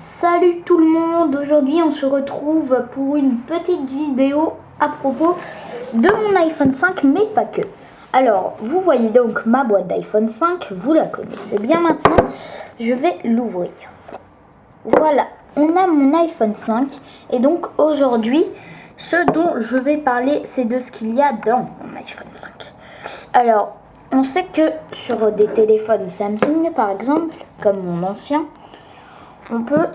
Salut tout le monde, aujourd'hui on se retrouve pour une petite vidéo à propos de mon iPhone 5, mais pas que. Alors, vous voyez donc ma boîte d'iPhone 5, vous la connaissez bien maintenant, je vais l'ouvrir. Voilà, on a mon iPhone 5 et donc aujourd'hui, ce dont je vais parler, c'est de ce qu'il y a dans mon iPhone 5. Alors, on sait que sur des téléphones Samsung par exemple, comme mon ancien, on peut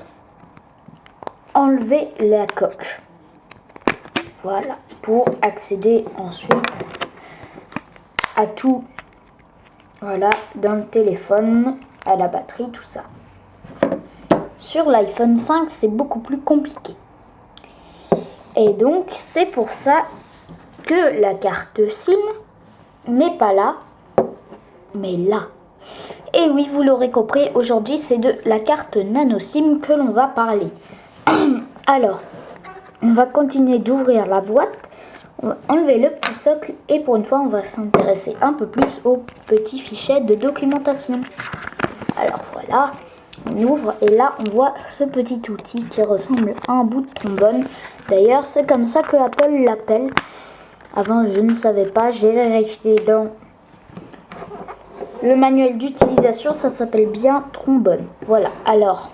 enlever la coque, voilà, pour accéder ensuite à tout, voilà, dans le téléphone, à la batterie, tout ça. Sur l'iPhone 5, c'est beaucoup plus compliqué, et donc c'est pour ça que la carte SIM n'est pas là, mais là. Et oui, vous l'aurez compris, aujourd'hui c'est de la carte nano SIM que l'on va parler. Alors, on va continuer d'ouvrir la boîte, on va enlever le petit socle et pour une fois on va s'intéresser un peu plus au petit fichet de documentation. Alors voilà, on ouvre et là on voit ce petit outil qui ressemble à un bout de trombone. D'ailleurs c'est comme ça que Apple l'appelle. Avant je ne savais pas, j'ai vérifié dans le manuel d'utilisation, ça s'appelle bien trombone. Voilà, alors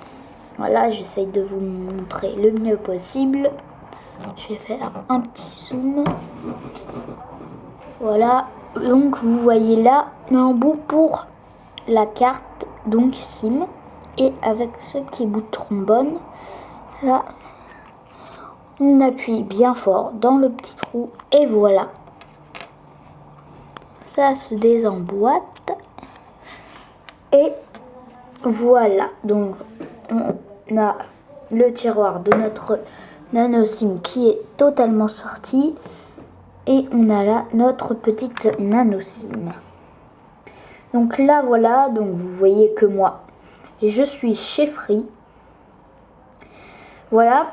voilà, j'essaye de vous montrer le mieux possible. Je vais faire un petit zoom. Voilà, donc vous voyez là l'embout pour la carte, donc SIM, et avec ce petit bout de trombone, là, on appuie bien fort dans le petit trou et voilà, ça se désemboîte et voilà, donc on a le tiroir de notre nano SIM qui est totalement sorti. Et on a là notre petite nano SIM. Donc là voilà, donc vous voyez que moi je suis chez Free. Voilà.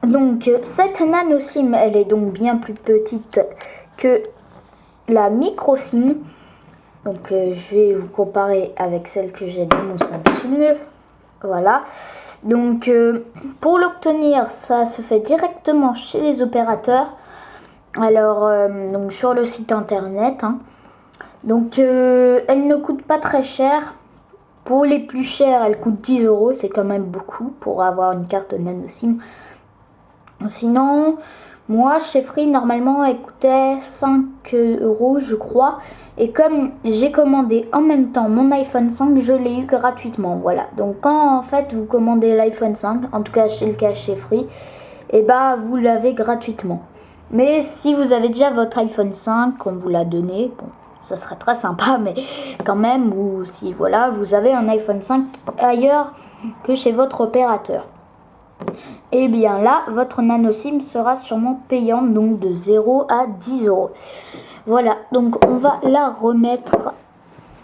Donc cette nano SIM, elle est donc bien plus petite que la micro SIM. Donc je vais vous comparer avec celle que j'ai dans mon Samsung. Voilà. Donc pour l'obtenir, ça se fait directement chez les opérateurs. Alors, donc sur le site internet, hein. Donc elle ne coûte pas très cher. Pour les plus chères, elle coûte 10 €, c'est quand même beaucoup pour avoir une carte nano SIM. Sinon, moi chez Free, normalement elle coûtait 5 € je crois. Et comme j'ai commandé en même temps mon iPhone 5, je l'ai eu gratuitement. Voilà, donc quand en fait vous commandez l'iPhone 5, en tout cas c'est le cas chez Free, et bah vous l'avez gratuitement. Mais si vous avez déjà votre iPhone 5, qu'on vous l'a donné, bon, ça serait très sympa, mais quand même, ou si voilà, vous avez un iPhone 5 ailleurs que chez votre opérateur, et bien là, votre nano SIM sera sûrement payante, donc de 0 à 10 €. Voilà, donc on va la remettre,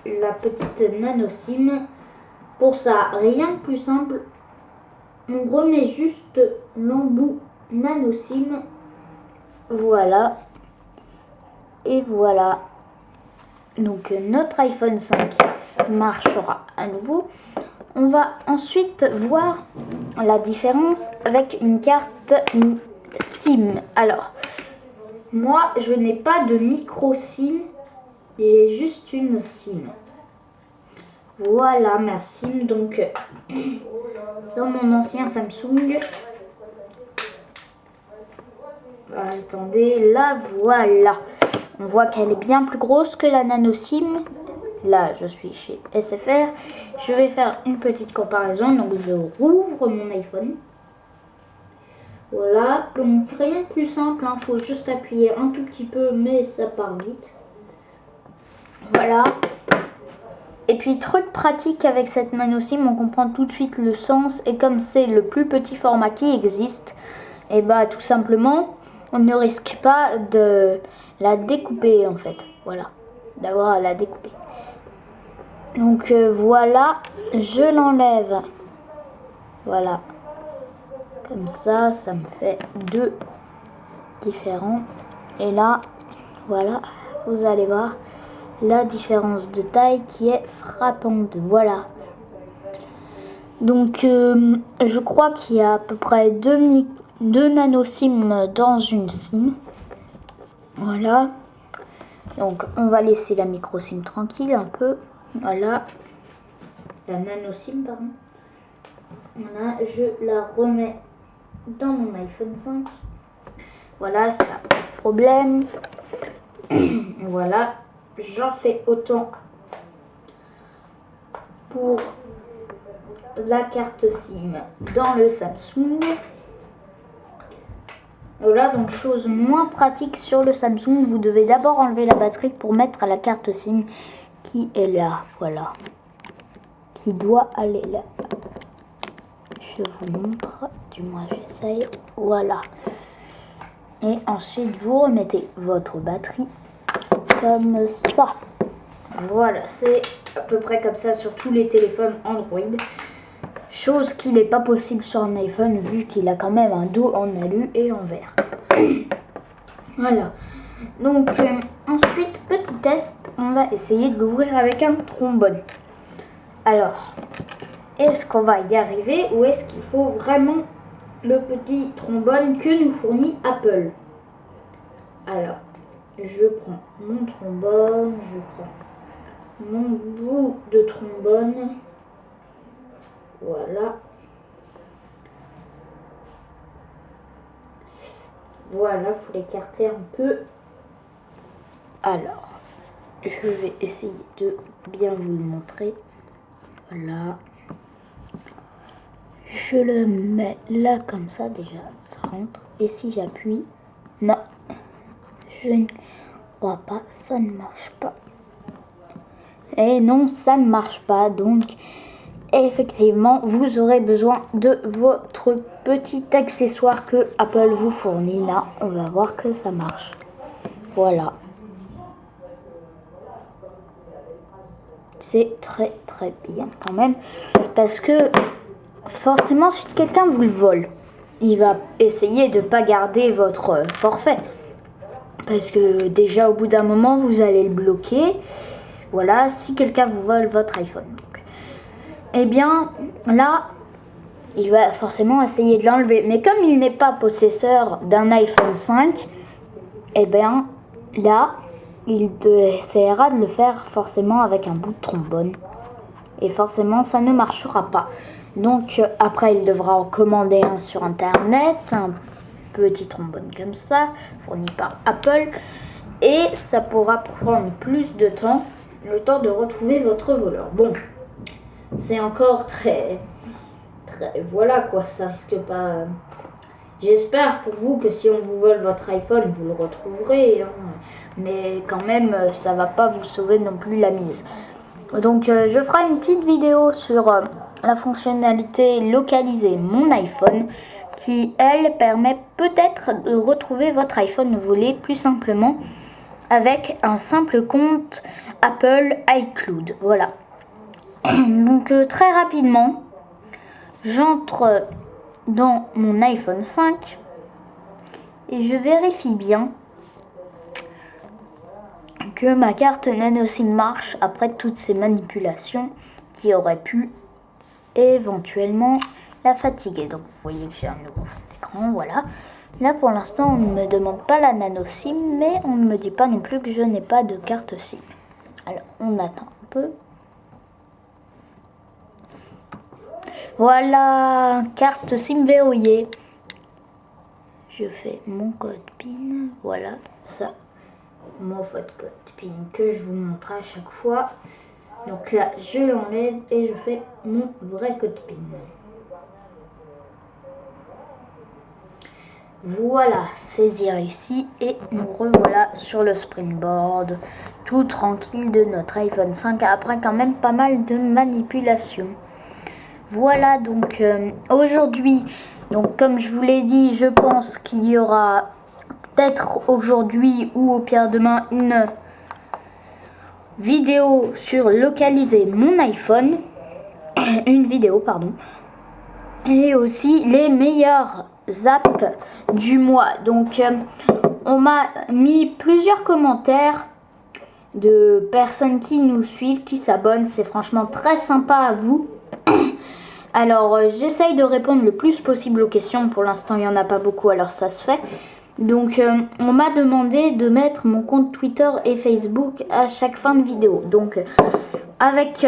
la petite nano SIM. Pour ça, rien de plus simple, on remet juste l'embout nano SIM. Voilà, et voilà, donc notre iPhone 5 marchera à nouveau. On va ensuite voir la différence avec une carte SIM. Alors, moi je n'ai pas de micro SIM, j'ai juste une SIM. Voilà ma SIM, donc dans mon ancien Samsung. Attendez, là voilà, on voit qu'elle est bien plus grosse que la nano SIM. Là je suis chez SFR, je vais faire une petite comparaison. Donc je rouvre mon iPhone. Voilà, donc rien de plus simple, hein. Faut juste appuyer un tout petit peu mais ça part vite. Voilà. Et puis truc pratique avec cette nano SIM, on comprend tout de suite le sens, et comme c'est le plus petit format qui existe, et bah tout simplement on ne risque pas de la découper en fait, voilà, d'avoir à la découper. Donc voilà, je l'enlève, voilà, comme ça me fait deux différents, et là voilà, vous allez voir la différence de taille qui est frappante. Voilà, Donc je crois qu'il y a à peu près 2 nano SIM dans une SIM. Voilà. Donc on va laisser la micro SIM tranquille un peu. Voilà. La nano SIM, pardon. Voilà, je la remets dans mon iPhone 5. Voilà, ça n'a pas de problème. Voilà, j'en fais autant pour la carte SIM dans le Samsung. Voilà, donc chose moins pratique sur le Samsung, vous devez d'abord enlever la batterie pour mettre la carte SIM qui est là, voilà, qui doit aller là. Je vous montre, du moins j'essaye, voilà. Et ensuite vous remettez votre batterie comme ça. Voilà, c'est à peu près comme ça sur tous les téléphones Android. Chose qui n'est pas possible sur un iPhone vu qu'il a quand même un dos en alu et en verre. Voilà. Donc ensuite, petit test, on va essayer de l'ouvrir avec un trombone. Alors, est-ce qu'on va y arriver ou est-ce qu'il faut vraiment le petit trombone que nous fournit Apple? Alors, je prends mon trombone, je prends mon bout de trombone. Voilà. Voilà, il faut l'écarter un peu. Alors, je vais essayer de bien vous le montrer. Voilà. Je le mets là comme ça déjà, ça rentre. Et si j'appuie, non, je ne crois pas, ça ne marche pas. Et non, ça ne marche pas, donc effectivement, vous aurez besoin de votre petit accessoire que Apple vous fournit. Là, on va voir que ça marche. Voilà. C'est très très bien quand même, parce que forcément, si quelqu'un vous le vole, il va essayer de ne pas garder votre forfait. Parce que déjà, au bout d'un moment, vous allez le bloquer. Voilà, si quelqu'un vous vole votre iPhone. Donc, eh bien, là, il va forcément essayer de l'enlever. Mais comme il n'est pas possesseur d'un iPhone 5, eh bien, là, il essaiera de le faire forcément avec un bout de trombone. Et forcément, ça ne marchera pas. Donc après il devra en commander un sur internet, un petit trombone comme ça, fourni par Apple, et ça pourra prendre plus de temps, le temps de retrouver votre voleur. Bon, c'est encore très voilà quoi, ça risque pas. J'espère pour vous que si on vous vole votre iPhone, vous le retrouverez, hein. Mais quand même, ça va pas vous sauver non plus la mise. Donc je ferai une petite vidéo sur la fonctionnalité localiser mon iPhone qui elle permet peut-être de retrouver votre iPhone volé plus simplement avec un simple compte Apple iCloud. Voilà. Donc très rapidement, j'entre dans mon iPhone 5 et je vérifie bien que ma carte nano SIM marche après toutes ces manipulations qui auraient pu éventuellement la fatiguer. Donc vous voyez que j'ai un nouveau fond d'écran, voilà. Là pour l'instant on ne me demande pas la nano SIM, mais on ne me dit pas non plus que je n'ai pas de carte SIM. Alors on attend un peu. Voilà, carte SIM verrouillée. Je fais mon code PIN, voilà, ça, mon code PIN que je vous montre à chaque fois. Donc là, je l'enlève et je fais mon vrai code PIN. Voilà, saisie réussie et nous revoilà sur le Springboard, tout tranquille de notre iPhone 5 après quand même pas mal de manipulations. Voilà donc aujourd'hui, donc comme je vous l'ai dit, je pense qu'il y aura peut-être aujourd'hui ou au pire demain une vidéo sur localiser mon iPhone, une vidéo pardon, et aussi les meilleures apps du mois. Donc on m'a mis plusieurs commentaires de personnes qui nous suivent, qui s'abonnent, c'est franchement très sympa à vous. Alors, j'essaye de répondre le plus possible aux questions. Pour l'instant, il n'y en a pas beaucoup, alors ça se fait. Donc, on m'a demandé de mettre mon compte Twitter et Facebook à chaque fin de vidéo. Donc, avec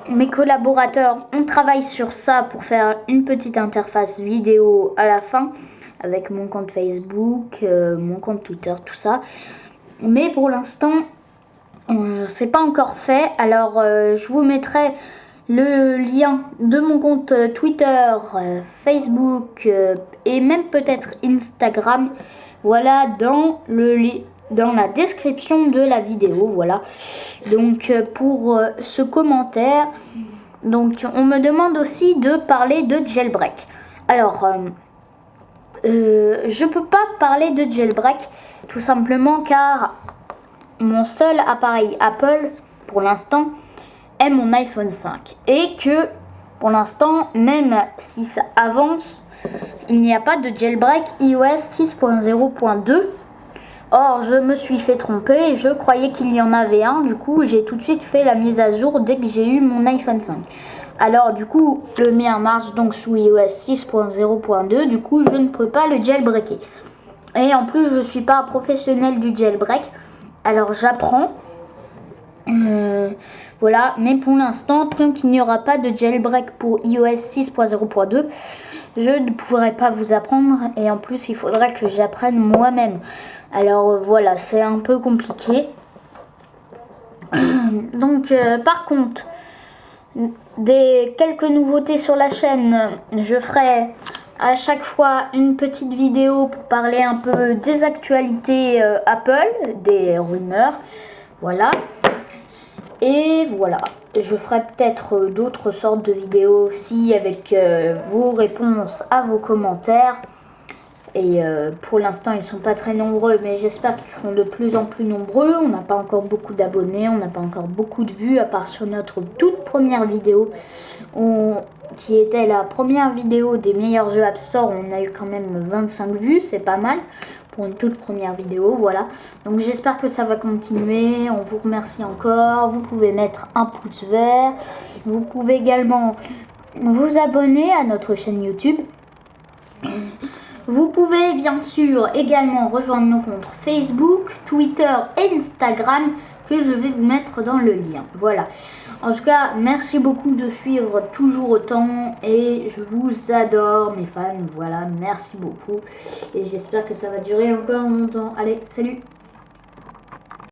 mes collaborateurs, on travaille sur ça pour faire une petite interface vidéo à la fin. Avec mon compte Facebook, mon compte Twitter, tout ça. Mais pour l'instant, c'est pas encore fait. Alors, je vous mettrai le lien de mon compte Twitter, Facebook et même peut-être Instagram, voilà, dans la description de la vidéo, voilà. Donc pour ce commentaire, donc on me demande aussi de parler de jailbreak. Alors je peux pas parler de jailbreak tout simplement car mon seul appareil Apple pour l'instant est mon iPhone 5 et que pour l'instant, même si ça avance, il n'y a pas de jailbreak iOS 6.0.2. Or, je me suis fait tromper et je croyais qu'il y en avait un. Du coup, j'ai tout de suite fait la mise à jour dès que j'ai eu mon iPhone 5. Alors, du coup, le mien marche donc sous iOS 6.0.2. Du coup, je ne peux pas le jailbreaker. Et en plus, je ne suis pas un professionnel du jailbreak. Alors, j'apprends. Voilà, mais pour l'instant, tant qu'il n'y aura pas de jailbreak pour iOS 6.0.2, je ne pourrai pas vous apprendre et en plus il faudra que j'apprenne moi-même. Alors voilà, c'est un peu compliqué. Donc par contre, quelques nouveautés sur la chaîne, je ferai à chaque fois une petite vidéo pour parler un peu des actualités Apple, des rumeurs, voilà. Et voilà, je ferai peut-être d'autres sortes de vidéos aussi avec vos réponses à vos commentaires. Et pour l'instant, ils ne sont pas très nombreux, mais j'espère qu'ils seront de plus en plus nombreux. On n'a pas encore beaucoup d'abonnés, on n'a pas encore beaucoup de vues, à part sur notre toute première vidéo, qui était la première vidéo des meilleurs jeux App Store. On a eu quand même 25 vues, c'est pas mal pour une toute première vidéo, voilà. Donc j'espère que ça va continuer. On vous remercie encore. Vous pouvez mettre un pouce vert. Vous pouvez également vous abonner à notre chaîne YouTube. Vous pouvez bien sûr également rejoindre nos comptes Facebook, Twitter et Instagram que je vais vous mettre dans le lien. Voilà. En tout cas, merci beaucoup de suivre toujours autant et je vous adore mes fans. Voilà, merci beaucoup et j'espère que ça va durer encore longtemps. Allez, salut!